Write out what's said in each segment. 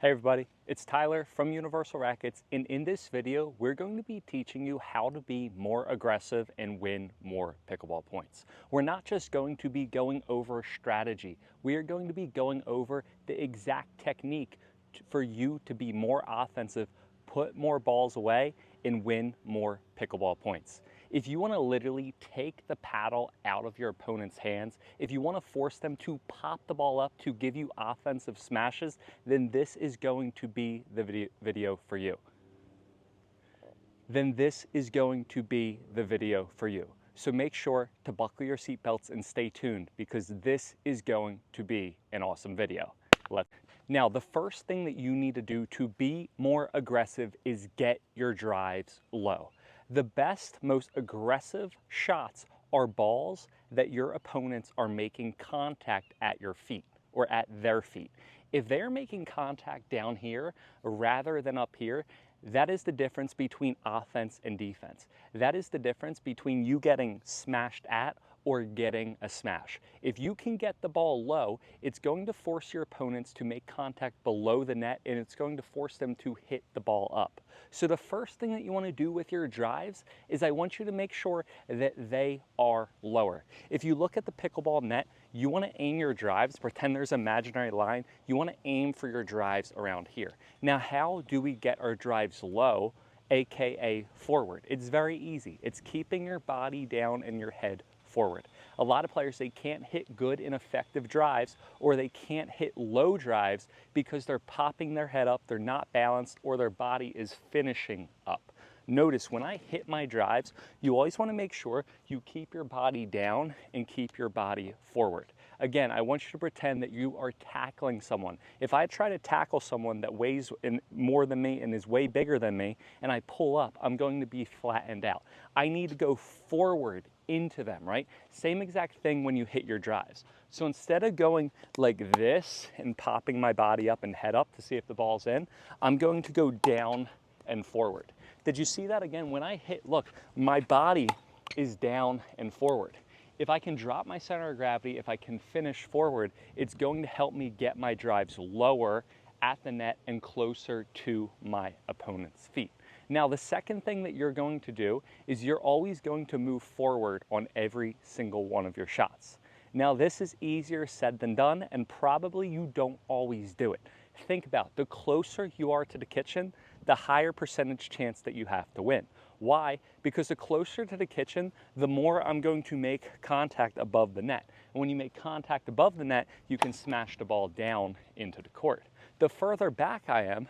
Hey everybody, it's Tyler from Universal Rackets, and in this video, we're going to be teaching you how to be more aggressive and win more pickleball points. We're not just going to be going over strategy, we are going to be going over the exact technique for you to be more offensive, put more balls away, and win more pickleball points. If you want to literally take the paddle out of your opponent's hands, if you want to force them to pop the ball up to give you offensive smashes, then this is going to be the video for you. So make sure to buckle your seatbelts and stay tuned because this is going to be an awesome video. Now, the first thing that you need to do to be more aggressive is get your drives low. The best, most aggressive shots are balls that your opponents are making contact at your feet or at their feet. If they're making contact down here rather than up here, that is the difference between offense and defense. That is the difference between you getting smashed at or getting a smash. If you can get the ball low, it's going to force your opponents to make contact below the net and it's going to force them to hit the ball up. So the first thing that you want to do with your drives is I want you to make sure that they are lower. If you look at the pickleball net, you want to aim your drives, pretend there's an imaginary line, you want to aim for your drives around here. Now, how do we get our drives low, aka forward? It's very easy. It's keeping your body down and your head forward. A lot of players, they can't hit good and effective drives or they can't hit low drives because they're popping their head up, they're not balanced, or their body is finishing up. Notice when I hit my drives, you always want to make sure you keep your body down and keep your body forward. Again, I want you to pretend that you are tackling someone. If I try to tackle someone that weighs more than me and is way bigger than me, and I pull up, I'm going to be flattened out. I need to go forward into them, right? Same exact thing when you hit your drives. So instead of going like this and popping my body up and head up to see if the ball's in, I'm going to go down and forward. Did you see that again? When I hit, look, my body is down and forward. If I can drop my center of gravity, if I can finish forward, it's going to help me get my drives lower at the net and closer to my opponent's feet. Now, the second thing that you're going to do is you're always going to move forward on every single one of your shots. Now, this is easier said than done, and probably you don't always do it. Think about it. The closer you are to the kitchen, the higher percentage chance that you have to win. Why? Because the closer to the kitchen, the more I'm going to make contact above the net. And when you make contact above the net, you can smash the ball down into the court. The further back I am,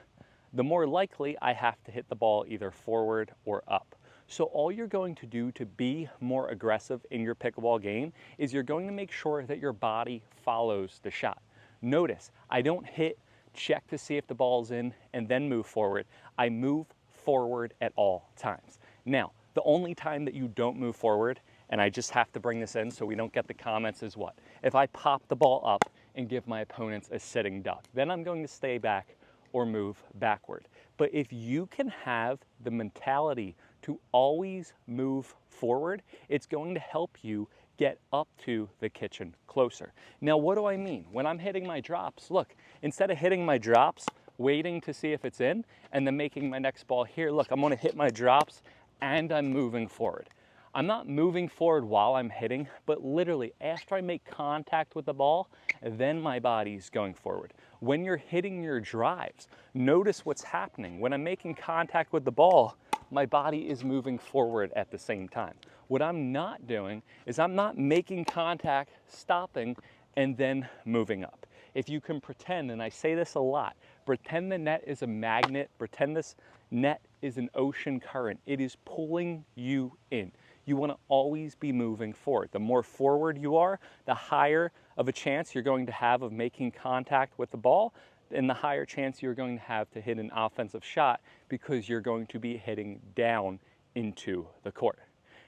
the more likely I have to hit the ball either forward or up. So all you're going to do to be more aggressive in your pickleball game is you're going to make sure that your body follows the shot. Notice, I don't hit, check to see if the ball's in, and then move forward. I move forward at all times. Now, the only time that you don't move forward, and I just have to bring this in so we don't get the comments, is what? If I pop the ball up and give my opponents a sitting duck, then I'm going to stay back or move backward. But if you can have the mentality to always move forward, it's going to help you get up to the kitchen closer. Now, what do I mean? When I'm hitting my drops, look, instead of hitting my drops, waiting to see if it's in, and then making my next ball here, look, I'm gonna hit my drops and I'm moving forward. I'm not moving forward while I'm hitting, but literally after I make contact with the ball, then my body's going forward. When you're hitting your drives, notice what's happening. When I'm making contact with the ball, my body is moving forward at the same time. What I'm not doing is I'm not making contact, stopping, and then moving up. If you can pretend, and I say this a lot, pretend the net is a magnet, pretend this net is an ocean current. It is pulling you in. You want to always be moving forward. The more forward you are, the higher of a chance you're going to have of making contact with the ball, and the higher chance you're going to have to hit an offensive shot because you're going to be hitting down into the court.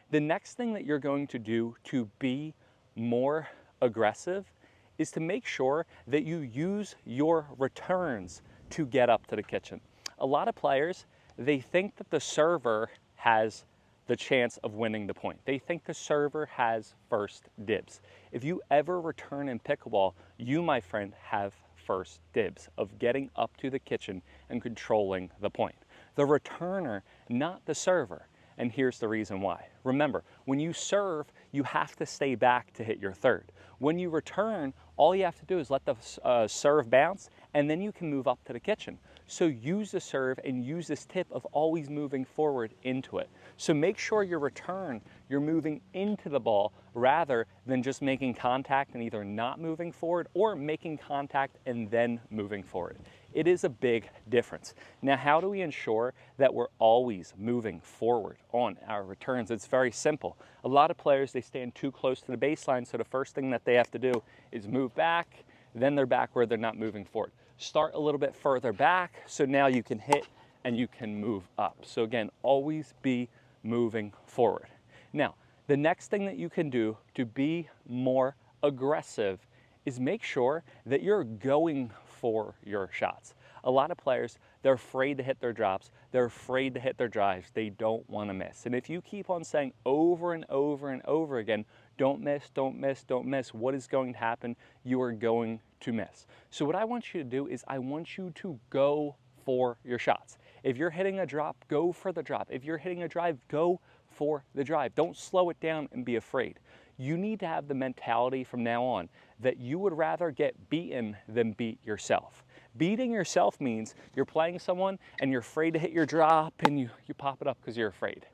The next thing that you're going to do to be more aggressive is to make sure that you use your returns to get up to the kitchen. A lot of players, they think that the server has the chance of winning the point. They think the server has first dibs. If you ever return in pickleball, you, my friend, have first dibs of getting up to the kitchen and controlling the point. The returner, not the server. And here's the reason why. Remember, when you serve, you have to stay back to hit your third. When you return, all you have to do is let the serve bounce, and then you can move up to the kitchen. So use the serve and use this tip of always moving forward into it. So make sure your return, you're moving into the ball rather than just making contact and either not moving forward or making contact and then moving forward. It is a big difference. Now, how do we ensure that we're always moving forward on our returns? It's very simple. A lot of players, they stand too close to the baseline, so the first thing that they have to do is move back, then they're backward, they're not moving forward. Start a little bit further back, so now you can hit and you can move up. So again, always be moving forward. Now, the next thing that you can do to be more aggressive is make sure that you're going for your shots. A lot of players, they're afraid to hit their drops, they're afraid to hit their drives, they don't want to miss. And if you keep on saying over and over and over again, don't miss, don't miss, don't miss, what is going to happen? You are going to miss. So what I want you to do is I want you to go for your shots. If you're hitting a drop, go for the drop. If you're hitting a drive, go for the drive. Don't slow it down and be afraid. You need to have the mentality from now on that you would rather get beaten than beat yourself. Beating yourself means you're playing someone and you're afraid to hit your drop and you pop it up because you're afraid.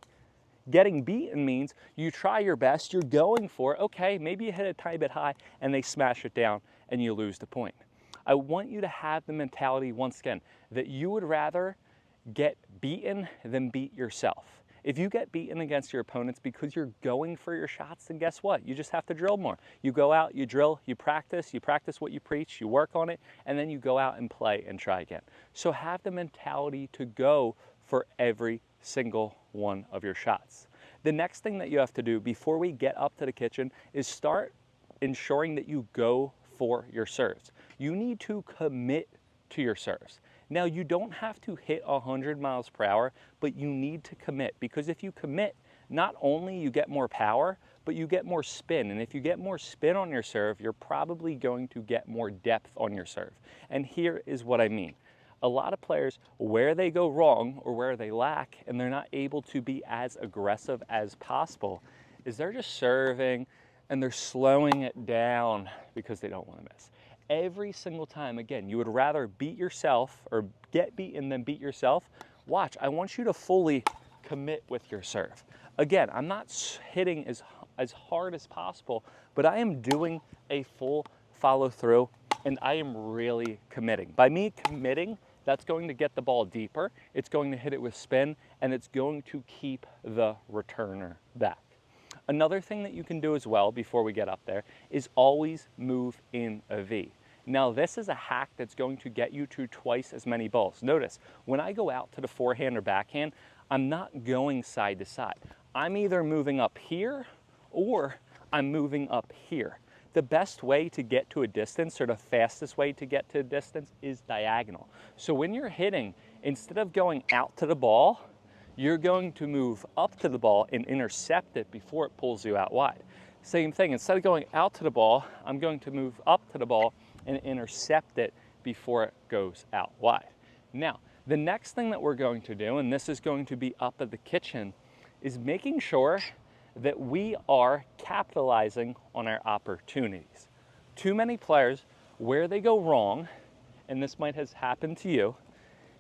Getting beaten means you try your best, you're going for it, okay, maybe you hit a tiny bit high and they smash it down and you lose the point. I want you to have the mentality, once again, that you would rather get beaten than beat yourself. If you get beaten against your opponents because you're going for your shots, then guess what? You just have to drill more. You go out, you drill, you practice what you preach, you work on it, and then you go out and play and try again. So have the mentality to go for every single one of your shots. The next thing that you have to do before we get up to the kitchen is start ensuring that you go for your serves. You need to commit to your serves. Now, you don't have to hit 100 miles per hour, but you need to commit, because if you commit, not only you get more power, but you get more spin. And if you get more spin on your serve, you're probably going to get more depth on your serve. And here is what I mean. A lot of players, where they go wrong or where they lack and they're not able to be as aggressive as possible, is they're just serving and they're slowing it down because they don't want to miss. Every single time, again, you would rather beat yourself or get beaten than beat yourself. Watch, I want you to fully commit with your serve. Again, I'm not hitting as hard as possible, but I am doing a full follow through and I am really committing. By me committing, that's going to get the ball deeper, it's going to hit it with spin, and it's going to keep the returner back. Another thing that you can do as well before we get up there is always move in a V. Now, this is a hack that's going to get you to twice as many balls. Notice, when I go out to the forehand or backhand, I'm not going side to side. I'm either moving up here or I'm moving up here. The best way to get to a distance, or the fastest way to get to a distance, is diagonal. So when you're hitting, instead of going out to the ball, you're going to move up to the ball and intercept it before it pulls you out wide. Same thing, instead of going out to the ball, I'm going to move up to the ball and intercept it before it goes out wide. Now, the next thing that we're going to do, and this is going to be up at the kitchen, is making sure that we are capitalizing on our opportunities. Too many players, where they go wrong, and this might have happened to you,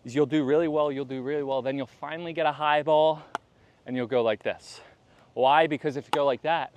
is you'll do really well, then you'll finally get a high ball, and you'll go like this. Why? Because if you go like that,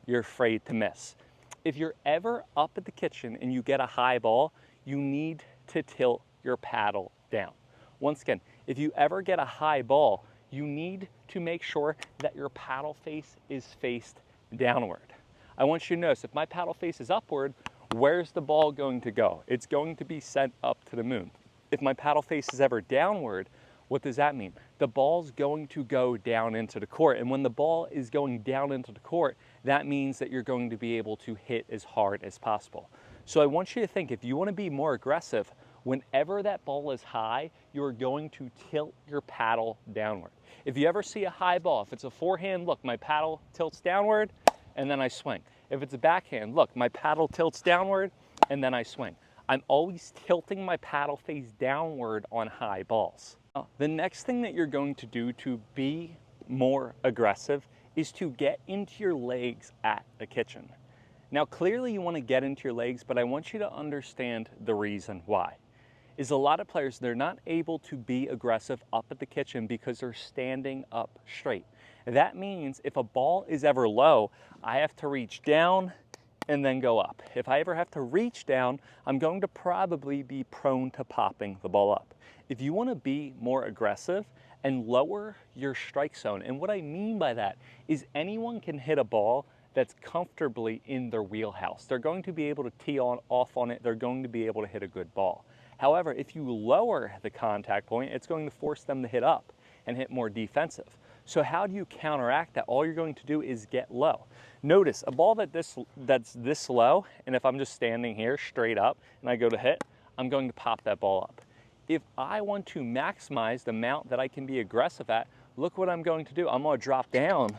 you're afraid to miss. If you're ever up at the kitchen and you get a high ball, you need to tilt your paddle down. Once again, if you ever get a high ball, you need to make sure that your paddle face is faced downward. I want you to notice, if my paddle face is upward, where's the ball going to go? It's going to be sent up to the moon. If my paddle face is ever downward, what does that mean? The ball's going to go down into the court. And when the ball is going down into the court, that means that you're going to be able to hit as hard as possible. So I want you to think, if you want to be more aggressive, whenever that ball is high, you're going to tilt your paddle downward. If you ever see a high ball, if it's a forehand, look, my paddle tilts downward and then I swing. If it's a backhand, look, my paddle tilts downward and then I swing. I'm always tilting my paddle face downward on high balls. Now, the next thing that you're going to do to be more aggressive is to get into your legs at the kitchen. Now, clearly you want to get into your legs, but I want you to understand the reason why. Is a lot of players, they're not able to be aggressive up at the kitchen because they're standing up straight. That means if a ball is ever low, I have to reach down and then go up. If I ever have to reach down, I'm going to probably be prone to popping the ball up. If you want to be more aggressive and lower your strike zone, and what I mean by that is anyone can hit a ball that's comfortably in their wheelhouse. They're going to be able to tee off on it. They're going to be able to hit a good ball. However, if you lower the contact point, it's going to force them to hit up and hit more defensive. So how do you counteract that? All you're going to do is get low. Notice a ball that's this low, and if I'm just standing here straight up and I go to hit, I'm going to pop that ball up. If I want to maximize the amount that I can be aggressive at, look what I'm going to do. I'm going to drop down,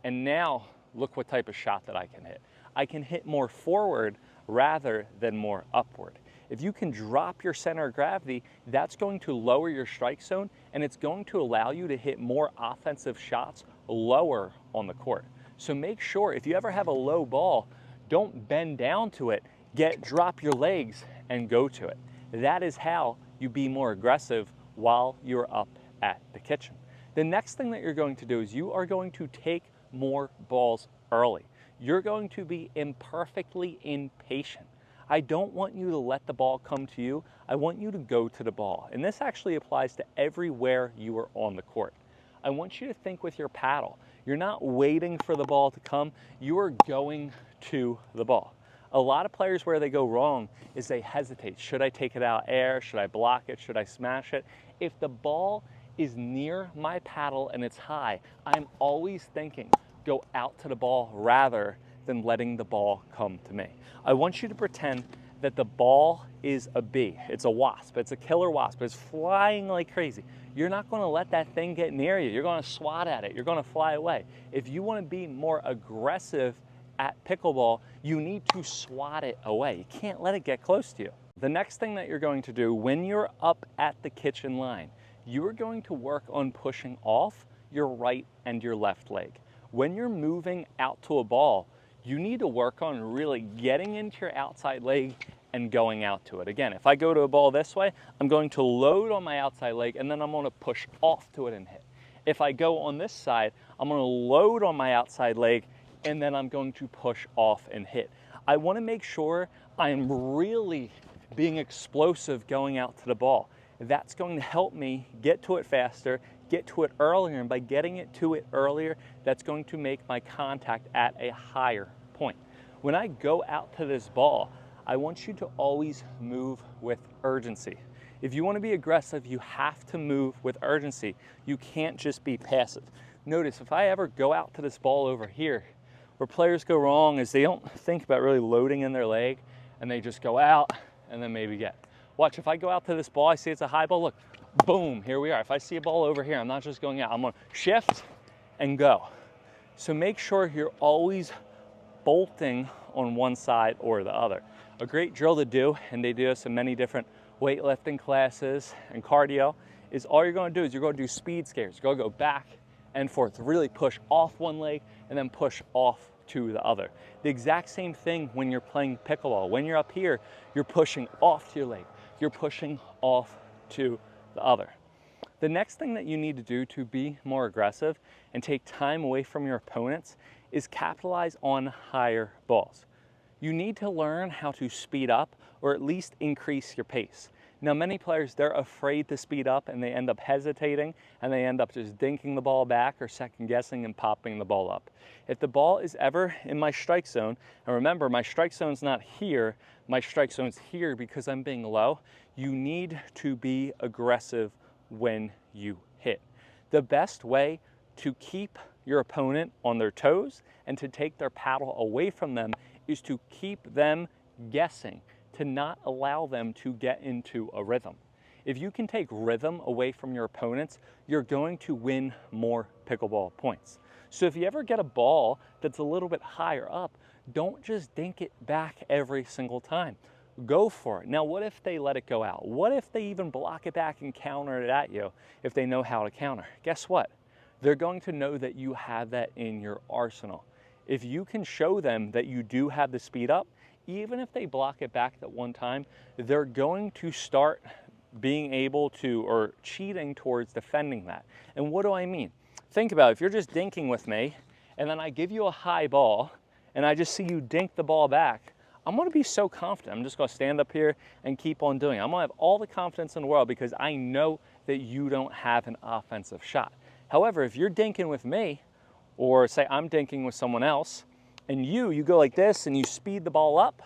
and now look what type of shot that I can hit. I can hit more forward rather than more upward. If you can drop your center of gravity, that's going to lower your strike zone, and it's going to allow you to hit more offensive shots lower on the court. So make sure if you ever have a low ball, don't bend down to it, drop your legs and go to it. That is how you be more aggressive while you're up at the kitchen. The next thing that you're going to do is you are going to take more balls early. You're going to be imperfectly impatient. I don't want you to let the ball come to you. I want you to go to the ball. And this actually applies to everywhere you are on the court. I want you to think with your paddle. You're not waiting for the ball to come. You are going to the ball. A lot of players where they go wrong is they hesitate. Should I take it out air? Should I block it? Should I smash it? If the ball is near my paddle and it's high, I'm always thinking, go out to the ball rather than letting the ball come to me. I want you to pretend that the ball is a bee. It's a wasp. It's a killer wasp. It's flying like crazy. You're not going to let that thing get near you. You're going to swat at it. You're going to fly away. If you want to be more aggressive at pickleball, you need to swat it away. You can't let it get close to you. The next thing that you're going to do when you're up at the kitchen line, you are going to work on pushing off your right and your left leg. When you're moving out to a ball, you need to work on really getting into your outside leg and going out to it. Again, if I go to a ball this way, I'm going to load on my outside leg and then I'm going to push off to it and hit. If I go on this side, I'm going to load on my outside leg and then I'm going to push off and hit. I want to make sure I'm really being explosive going out to the ball. That's going to help me get to it faster, get to it earlier, and by getting it to it earlier, that's going to make my contact at a higher point. When I go out to this ball, I want you to always move with urgency. If you want to be aggressive, you have to move with urgency. You can't just be passive. Notice if I ever go out to this ball over here, where players go wrong is they don't think about really loading in their leg and they just go out and then maybe get. Watch, if I go out to this ball, I see it's a high ball, look, boom, here we are. If I see a ball over here, I'm not just going out, I'm gonna shift and go. So make sure you're always bolting on one side or the other. A great drill to do, and they do this in many different weightlifting classes and cardio, is all you're gonna do is you're gonna do speed skates. You're gonna go back and forth, really push off one leg and then push off to the other. The exact same thing when you're playing pickleball. When you're up here, you're pushing off to your leg. You're pushing off to the other. The next thing that you need to do to be more aggressive and take time away from your opponents is capitalize on higher balls. You need to learn how to speed up or at least increase your pace. Now, many players, they're afraid to speed up and they end up hesitating and they end up just dinking the ball back or second guessing and popping the ball up. If the ball is ever in my strike zone, and remember, my strike zone's not here, my strike zone's here because I'm being low, you need to be aggressive when you hit. The best way to keep your opponent on their toes and to take their paddle away from them is to keep them guessing, to not allow them to get into a rhythm. If you can take rhythm away from your opponents, you're going to win more pickleball points. So if you ever get a ball that's a little bit higher up, don't just dink it back every single time. go for it. Now, what if they let it go out? What if they even block it back and counter it at you if they know how to counter? Guess what? They're going to know that you have that in your arsenal. If you can show them that you do have the speed up, even if they block it back at one time, they're going to start being able to, or cheating towards defending that. And what do I mean? Think about it. If you're just dinking with me, and then I give you a high ball, and I just see you dink the ball back, I'm gonna be so confident. I'm just gonna stand up here and keep on doing it. I'm gonna have all the confidence in the world because I know that you don't have an offensive shot. However, if you're dinking with me, or say I'm dinking with someone else, and you go like this and you speed the ball up,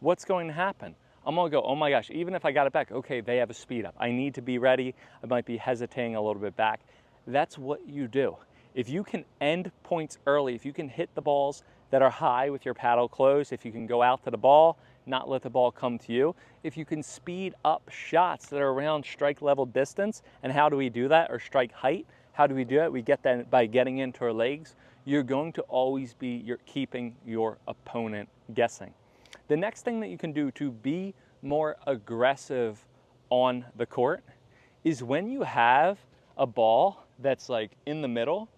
what's going to happen? I'm gonna go, oh my gosh, even if I got it back, okay, they have a speed up. I need to be ready. I might be hesitating a little bit back. That's what you do. If you can end points early, if you can hit the balls that are high with your paddle closed, if you can go out to the ball, not let the ball come to you, if you can speed up shots that are around strike level distance, and how do we do that, or strike height? How do we do it? We get that by getting into our legs. You're going to always be keeping your opponent guessing. The next thing that you can do to be more aggressive on the court is when you have a ball that's like in the middle,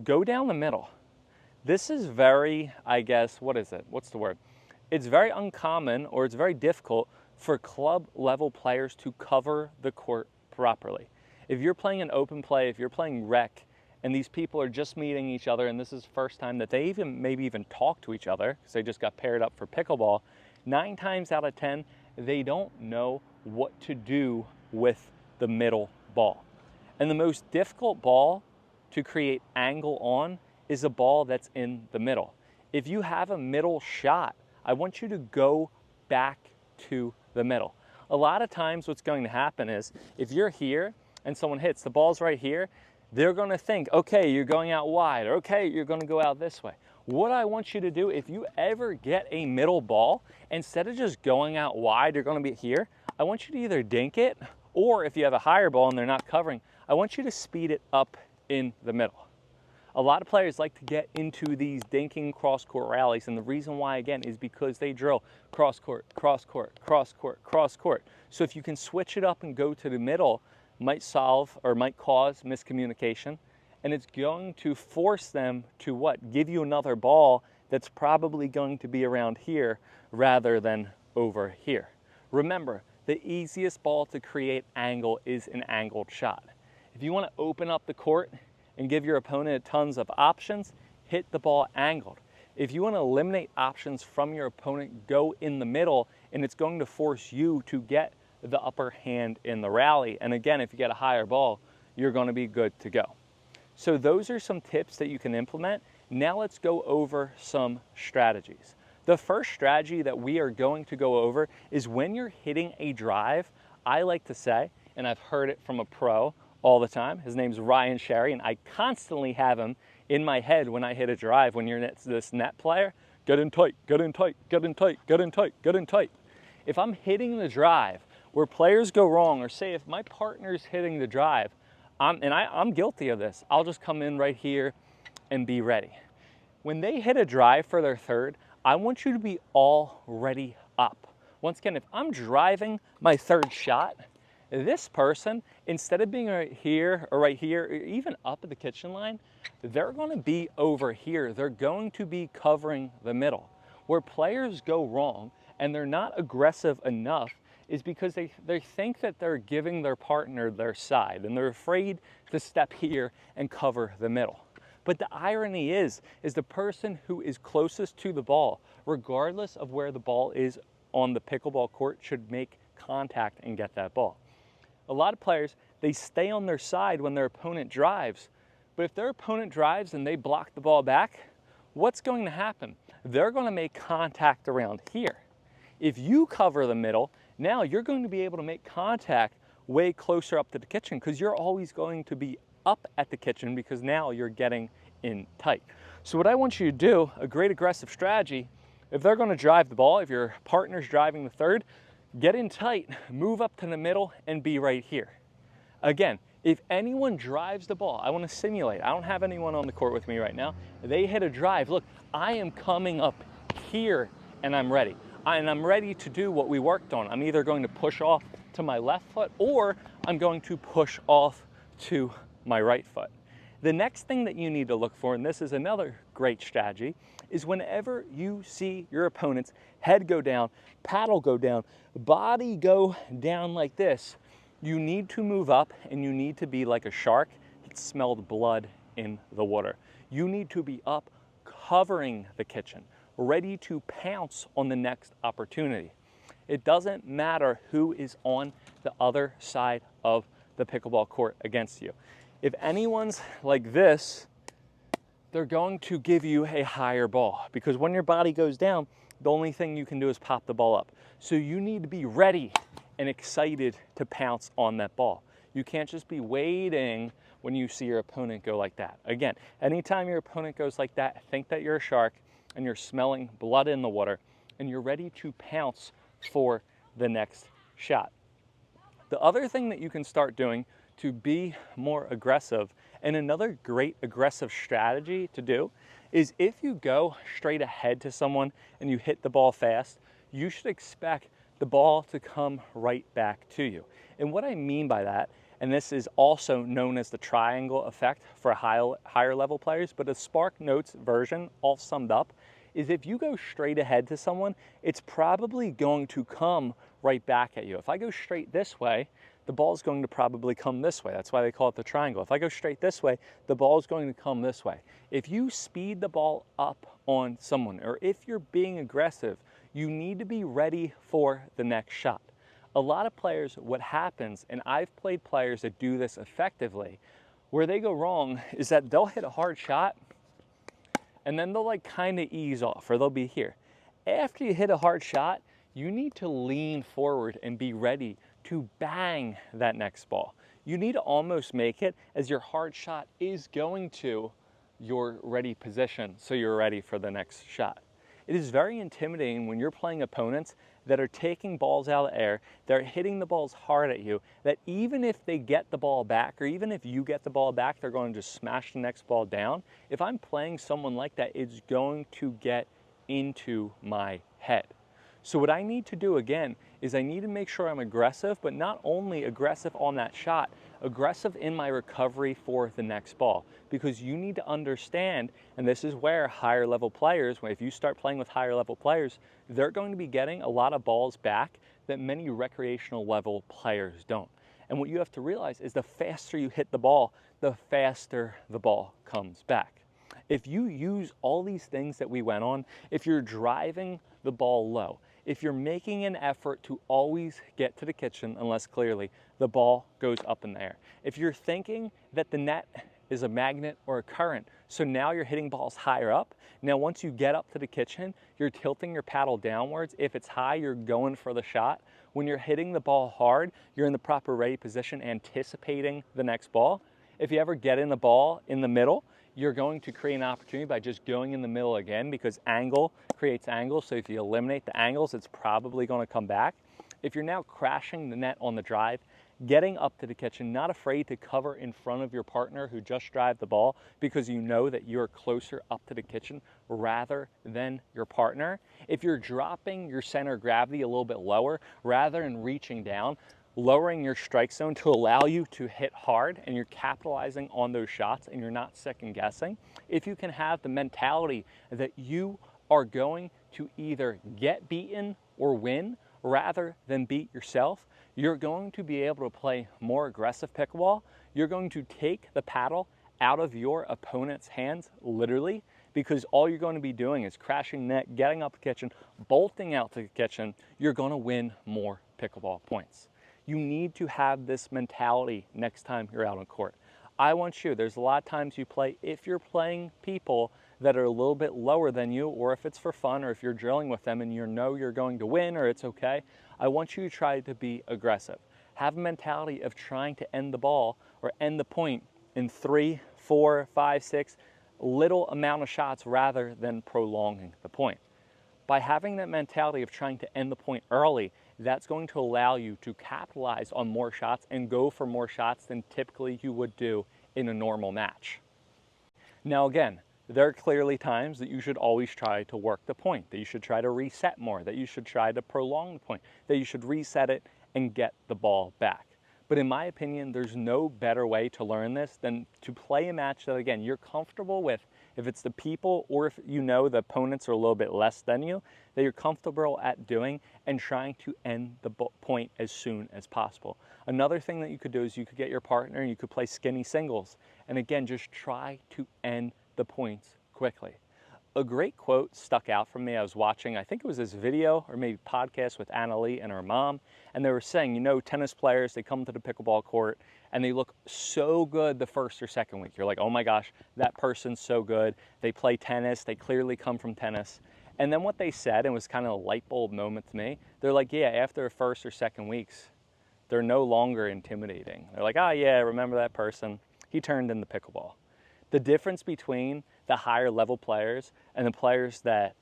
go down the middle. This is very, I guess, what's the word? It's very uncommon, or it's very difficult for club level players to cover the court properly. If you're playing an open play, if you're playing rec, and these people are just meeting each other, and this is the first time that they maybe even talk to each other, because they just got paired up for pickleball, 9 times out of 10, they don't know what to do with the middle ball. And the most difficult ball to create angle on is a ball that's in the middle. If you have a middle shot, I want you to go back to the middle. A lot of times what's going to happen is, if you're here and someone hits, the ball's right here, they're gonna think, okay, you're going out wide, or okay, you're gonna go out this way. What I want you to do, if you ever get a middle ball, instead of just going out wide, you're gonna be here, I want you to either dink it, or if you have a higher ball and they're not covering, I want you to speed it up in the middle. A lot of players like to get into these dinking cross-court rallies, and the reason why, again, is because they drill cross-court, cross-court, cross-court, cross-court. So if you can switch it up and go to the middle, might solve or might cause miscommunication, and it's going to force them to what? Give you another ball that's probably going to be around here rather than over here. Remember, the easiest ball to create angle is an angled shot. If you want to open up the court and give your opponent tons of options, hit the ball angled. If you want to eliminate options from your opponent, go in the middle, and it's going to force you to get the upper hand in the rally. And again, if you get a higher ball, you're going to be good to go. So those are some tips that you can implement. Now let's go over some strategies. The first strategy that we are going to go over is when you're hitting a drive, I like to say, and I've heard it from a pro all the time, his name's Ryan Sherry, and I constantly have him in my head when I hit a drive. When you're this net player, get in tight, get in tight, get in tight, get in tight, get in tight. If I'm hitting the drive, where players go wrong, or say if my partner's hitting the drive, I'm guilty of this, I'll just come in right here and be ready. When they hit a drive for their third, I want you to be already up. Once again, if I'm driving my third shot, this person, instead of being right here, or even up at the kitchen line, they're gonna be over here. They're going to be covering the middle. Where players go wrong and they're not aggressive enough is because they think that they're giving their partner their side, and they're afraid to step here and cover the middle. But the irony is the person who is closest to the ball, regardless of where the ball is on the pickleball court, should make contact and get that ball. A lot of players, they stay on their side when their opponent drives, but if their opponent drives and they block the ball back, what's going to happen? They're going to make contact around here. If you cover the middle, now you're going to be able to make contact way closer up to the kitchen, because you're always going to be up at the kitchen, because now you're getting in tight. So what I want you to do, a great aggressive strategy, if they're going to drive the ball, if your partner's driving the third, get in tight, move up to the middle, and be right here. Again, if anyone drives the ball, I want to simulate. I don't have anyone on the court with me right now. They hit a drive. Look, I am coming up here and I'm ready. and I'm ready to do what we worked on. I'm either going to push off to my left foot or I'm going to push off to my right foot. The next thing that you need to look for, and this is another great strategy, is whenever you see your opponent's head go down, paddle go down, body go down like this, you need to move up and you need to be like a shark that smelled blood in the water. You need to be up covering the kitchen, ready to pounce on the next opportunity. It doesn't matter who is on the other side of the pickleball court against you. If anyone's like this, they're going to give you a higher ball, because when your body goes down, the only thing you can do is pop the ball up. So you need to be ready and excited to pounce on that ball. You can't just be waiting when you see your opponent go like that. Again, anytime your opponent goes like that, think that you're a shark and you're smelling blood in the water and you're ready to pounce for the next shot. The other thing that you can start doing to be more aggressive, and another great aggressive strategy to do, is if you go straight ahead to someone and you hit the ball fast, you should expect the ball to come right back to you. And what I mean by that, and this is also known as the triangle effect for higher level players, but a Spark Notes version, all summed up, is if you go straight ahead to someone, it's probably going to come right back at you. If I go straight this way, the ball is going to probably come this way. That's why they call it the triangle. If I go straight this way, the ball is going to come this way. If you speed the ball up on someone, or if you're being aggressive, you need to be ready for the next shot. A lot of players, what happens, and I've played players that do this effectively, where they go wrong is that they'll hit a hard shot and then they'll like kind of ease off, or they'll be here. After you hit a hard shot, you need to lean forward and be ready to bang that next ball. You need to almost make it as your hard shot is going to your ready position, so you're ready for the next shot. It is very intimidating when you're playing opponents that are taking balls out of the air, they're hitting the balls hard at you, that even if they get the ball back, or even if you get the ball back, they're going to just smash the next ball down. If I'm playing someone like that, it's going to get into my head. So what I need to do again is I need to make sure I'm aggressive, but not only aggressive on that shot, aggressive in my recovery for the next ball. Because you need to understand, and this is where higher level players, if you start playing with higher level players, they're going to be getting a lot of balls back that many recreational level players don't. And what you have to realize is the faster you hit the ball, the faster the ball comes back. If you use all these things that we went on, if you're driving the ball low, if you're making an effort to always get to the kitchen, unless clearly the ball goes up in the air. If you're thinking that the net is a magnet or a current, so now you're hitting balls higher up. Now once you get up to the kitchen, you're tilting your paddle downwards. If it's high, you're going for the shot. When you're hitting the ball hard, you're in the proper ready position, anticipating the next ball. If you ever get in the ball in the middle, you're going to create an opportunity by just going in the middle again, because angle creates angle. So if you eliminate the angles, it's probably going to come back. If you're now crashing the net on the drive, getting up to the kitchen, not afraid to cover in front of your partner who just drove the ball, because you know that you're closer up to the kitchen rather than your partner. If you're dropping your center of gravity a little bit lower rather than reaching down, lowering your strike zone to allow you to hit hard, and you're capitalizing on those shots and you're not second guessing. If you can have the mentality that you are going to either get beaten or win rather than beat yourself, you're going to be able to play more aggressive pickleball. You're going to take the paddle out of your opponent's hands, literally, because all you're going to be doing is crashing net, getting up the kitchen, bolting out to the kitchen. You're going to win more pickleball points. You need to have this mentality next time you're out on court. I want you, there's a lot of times you play, if you're playing people that are a little bit lower than you, or if it's for fun, or if you're drilling with them and you know you're going to win or it's okay, I want you to try to be aggressive. Have a mentality of trying to end the ball or end the point in 3, 4, 5, 6 little amount of shots rather than prolonging the point. By having that mentality of trying to end the point early, that's going to allow you to capitalize on more shots and go for more shots than typically you would do in a normal match. Now again, there are clearly times that you should always try to work the point, that you should try to reset more, that you should try to prolong the point, that you should reset it and get the ball back. But in my opinion, there's no better way to learn this than to play a match that, again, you're comfortable with. If it's the people, or if you know the opponents are a little bit less than you, that you're comfortable at doing and trying to end the point as soon as possible. Another thing that you could do is you could get your partner and you could play skinny singles. And again, just try to end the points quickly. A great quote stuck out for me. I was watching, I think it was this video or maybe podcast with Anna Lee and her mom, and they were saying, you know, tennis players, they come to the pickleball court and they look so good the first or second week. You're like, oh my gosh, that person's so good. They play tennis, they clearly come from tennis. And then what they said, and it was kind of a light bulb moment to me, they're like, yeah, after the first or second weeks, they're no longer intimidating. They're like, oh yeah, remember that person? He turned into pickleball. The difference between the higher level players and the players that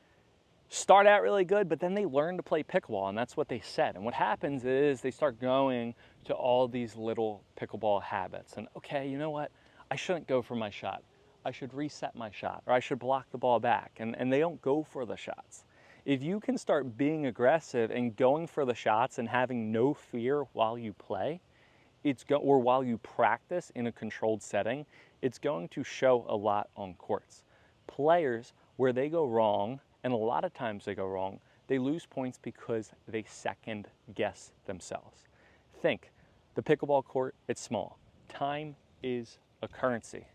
start out really good, but then they learn to play pickleball, and that's what they said. And what happens is they start going to all these little pickleball habits. And okay, you know what? I shouldn't go for my shot. I should reset my shot, or I should block the ball back. And they don't go for the shots. If you can start being aggressive and going for the shots and having no fear while you play, or while you practice in a controlled setting, it's going to show a lot on courts. Players, where they go wrong, and a lot of times they go wrong, they lose points because they second guess themselves. Think, the pickleball court, it's small. Time is a currency.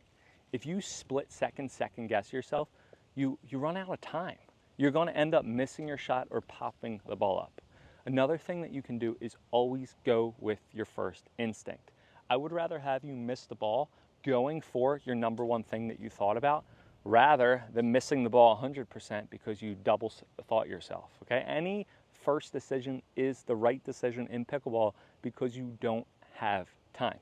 If you second guess yourself, you run out of time. You're going to end up missing your shot or popping the ball up. Another thing that you can do is always go with your first instinct. I would rather have you miss the ball going for your number one thing that you thought about, rather than missing the ball 100% because you double thought yourself, okay? Any first decision is the right decision in pickleball because you don't have time.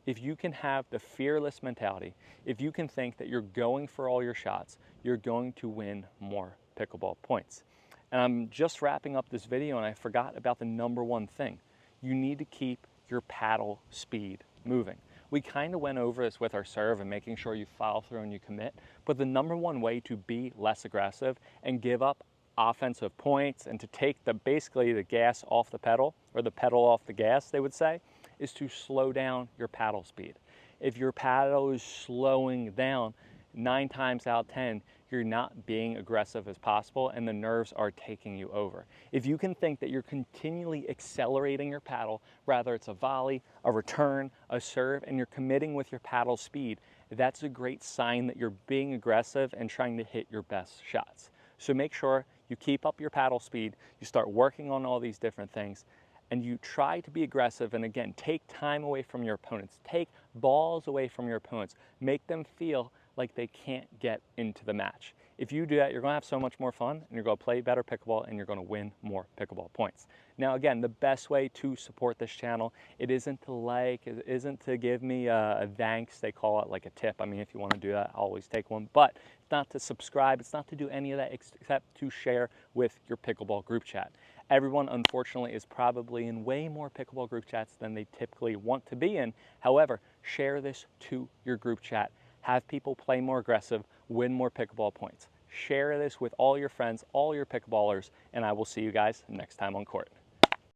If you can have the fearless mentality, if you can think that you're going for all your shots, you're going to win more pickleball points. And I'm just wrapping up this video and I forgot about the number one thing. You need to keep your paddle speed moving. We kind of went over this with our serve and making sure you follow through and you commit, but the number one way to be less aggressive and give up offensive points and to take basically the gas off the pedal, or the pedal off the gas, they would say, is to slow down your paddle speed. If your paddle is slowing down, 9 times out of 10, you're not being aggressive as possible and the nerves are taking you over. If you can think that you're continually accelerating your paddle, whether it's a volley, a return, a serve, and you're committing with your paddle speed, that's a great sign that you're being aggressive and trying to hit your best shots. So make sure you keep up your paddle speed, you start working on all these different things, and you try to be aggressive, and again, take time away from your opponents. Take balls away from your opponents. Make them feel like they can't get into the match. If you do that, you're gonna have so much more fun and you're gonna play better pickleball and you're gonna win more pickleball points. Now again, the best way to support this channel, it isn't to like, it isn't to give me a thanks, they call it like a tip. I mean, if you wanna do that, I'll always take one, but it's not to subscribe, it's not to do any of that except to share with your pickleball group chat. Everyone, unfortunately, is probably in way more pickleball group chats than they typically want to be in. However, share this to your group chat. Have people play more aggressive, win more pickleball points. Share this with all your friends, all your pickleballers, and I will see you guys next time on court.